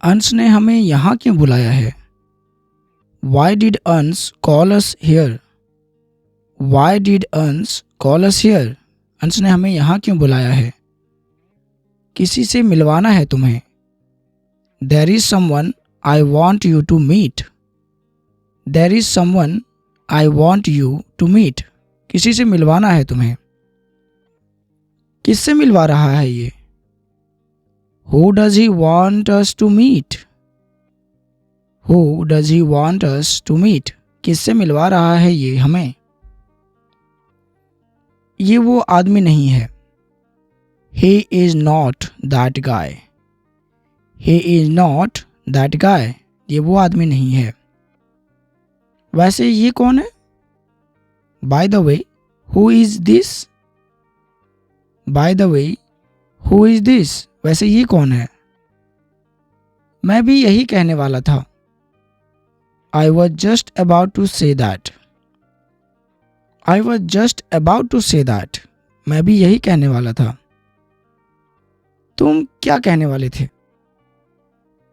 अंश ने हमें यहाँ क्यों बुलाया है? Why did Ans call us here? Why did Ans call us here? अंश ने हमें यहाँ क्यों बुलाया है? किसी से मिलवाना है तुम्हें। There is someone I want you to meet. There is someone I want you to meet. किसी से मिलवाना है तुम्हें। किससे मिलवा रहा है ये? Who does he want us to meet? Who does he want us to meet? किससे मिलवा रहा है ये हमें? ये वो आदमी नहीं है। He is not that guy. He is not that guy. ये वो आदमी नहीं है। वैसे ये कौन है? By the way, who is this? By the way, who is this? वैसे ये कौन है? मैं भी यही कहने वाला था। I was just about to say that. I was just about to say that. मैं भी यही कहने वाला था। तुम क्या कहने वाले थे?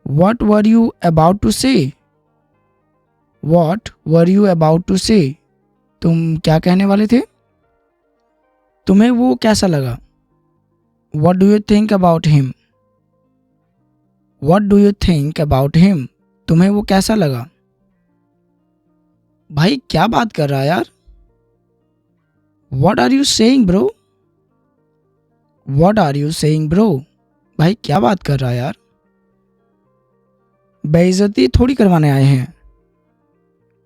What were you about to say? What were you about to say? तुम क्या कहने वाले थे? तुम्हें वो कैसा लगा? What do you think about him? What do you think about him? तुम्हें वो कैसा लगा? भाई क्या बात कर रहा है यार? What are you saying bro? What are you saying bro? भाई क्या बात कर रहा है यार? बेइज्जती थोड़ी करवाने आए हैं।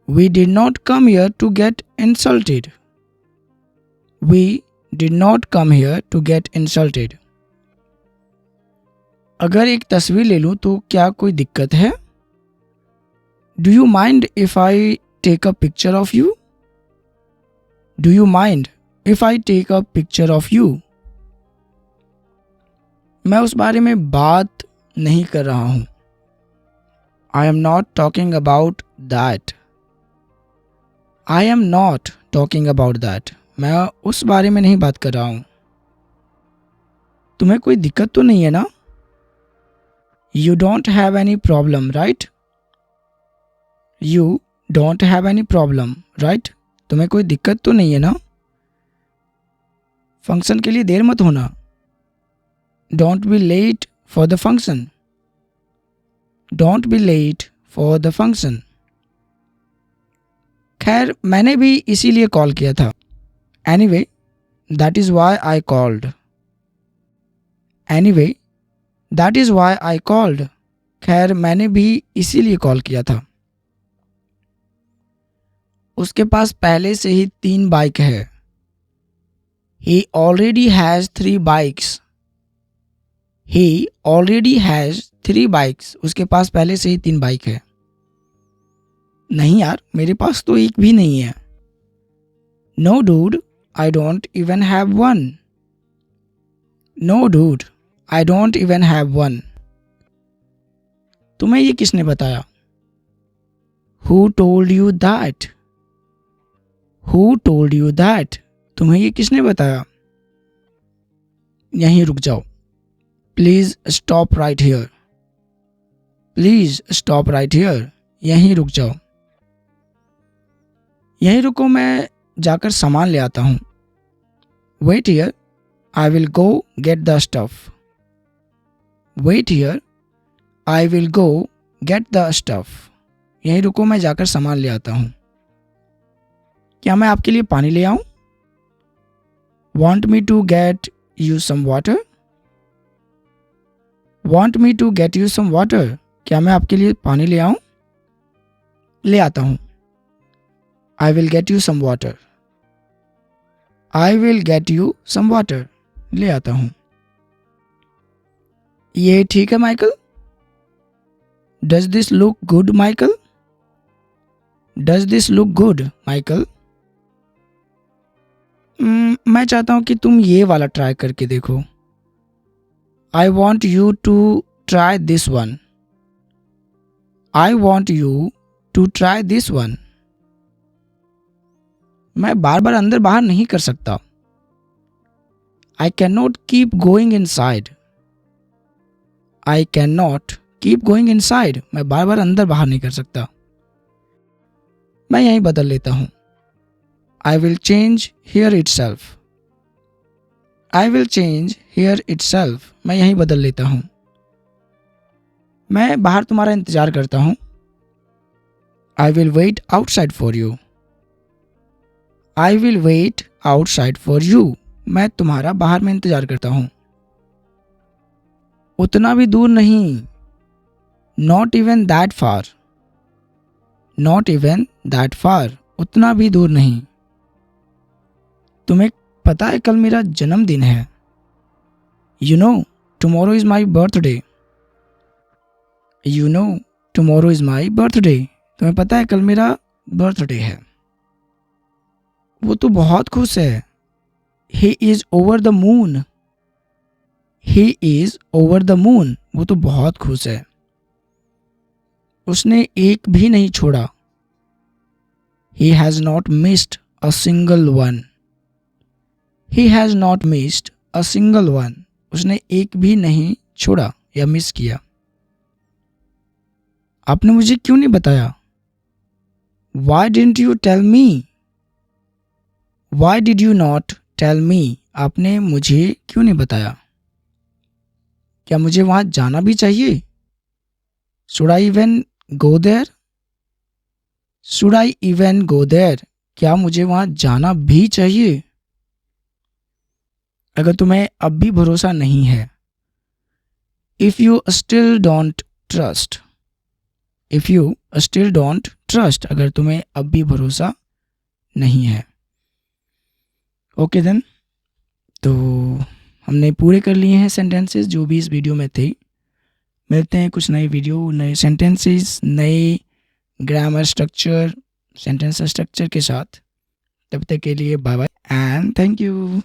We did not come here to get insulted. We did not come here to get insulted. अगर एक तस्वीर ले लूं तो क्या कोई दिक्कत है? Do you mind if I take a picture of you? Do you mind if I take a picture of you? मैं उस बारे में बात नहीं कर रहा हूं। I am not talking about that. I am not talking about that. मैं उस बारे में नहीं बात कर रहा हूं। तुम्हें कोई दिक्कत तो नहीं है ना? You don't have any problem, right? You don't have any problem, right? तुम्हें कोई दिक्कत तो नहीं है ना? फंक्शन के लिए देर मत होना। Don't be late for the function. Don't be late for the function. खैर मैंने भी इसीलिए कॉल किया था। Anyway, that is why I called. Anyway, that is why I called. खैर मैंने भी इसीलिए कॉल किया था। उसके पास पहले से ही 3 बाइक है। He already has 3 bikes. He already has 3 bikes. उसके पास पहले से ही 3 बाइक है। नहीं यार मेरे पास तो एक भी नहीं है। No dude, I don't even have one. No dude, I don't even have one. तुम्हें ये किसने बताया? Who told you that? Who told you that? तुम्हें ये किसने बताया? यहीं रुक जाओ। Please stop right here. Please stop right here. यहीं रुक जाओ। यहीं रुको मैं जाकर सामान ले आता हूँ। Wait here. I will go get the stuff. Wait here. I will go get the stuff. यहीं रुको मैं जाकर सामान ले आता हूँ। क्या मैं आपके लिए पानी ले आऊं? Want me to get you some water? Want me to get you some water? क्या मैं आपके लिए पानी ले आऊं? ले आता हूं। I will get you some water. I will get you some water. ले आता हूं। ये ठीक है Michael? Does this look good, Michael? Does this look good, Michael? मैं चाहता हूं कि तुम ये वाला ट्राई करके देखो। I want you to try this one. I want you to try this one. मैं बार बार अंदर बाहर नहीं कर सकता। I cannot keep going inside. I cannot keep going inside, मैं बार बार अंदर बाहर नहीं कर सकता। मैं यहीं बदल लेता हूँ। I will change here itself, I will change here itself, मैं यहीं बदल लेता हूँ। मैं बाहर तुम्हारा इंतजार करता हूँ। I will wait outside for you, I will wait outside for you, मैं तुम्हारा बाहर में इंतजार करता हूँ। उतना भी दूर नहीं, not even that far, not even that far, उतना भी दूर नहीं। तुम्हें पता है कल मेरा जन्मदिन है। You know tomorrow is my birthday, you know tomorrow is my birthday, तुम्हें पता है कल मेरा बर्थडे है। वो तो बहुत खुश है। He is over the moon, he is over the moon, वो तो बहुत खुश है। उसने एक भी नहीं छोड़ा। He has not missed a single one, he has not missed a single one, उसने एक भी नहीं छोड़ा या मिस किया। आपने मुझे क्यों नहीं बताया? Why didn't you tell me? Why did you not tell me? आपने मुझे क्यों नहीं बताया? क्या मुझे वहां जाना भी चाहिए? Should I even go there? Should I even go there? क्या मुझे वहां जाना भी चाहिए? अगर तुम्हें अब भी भरोसा नहीं है, If you still don't trust, If you still don't trust, अगर तुम्हें अब भी भरोसा नहीं है। ओके देन, तो हमने पूरे कर लिए हैं सेंटेंसेस जो भी इस वीडियो में थे। मिलते हैं कुछ नए वीडियो, नए सेंटेंसेस, नए ग्रामर स्ट्रक्चर, सेंटेंस स्ट्रक्चर के साथ। तब तक के लिए bye bye and thank you.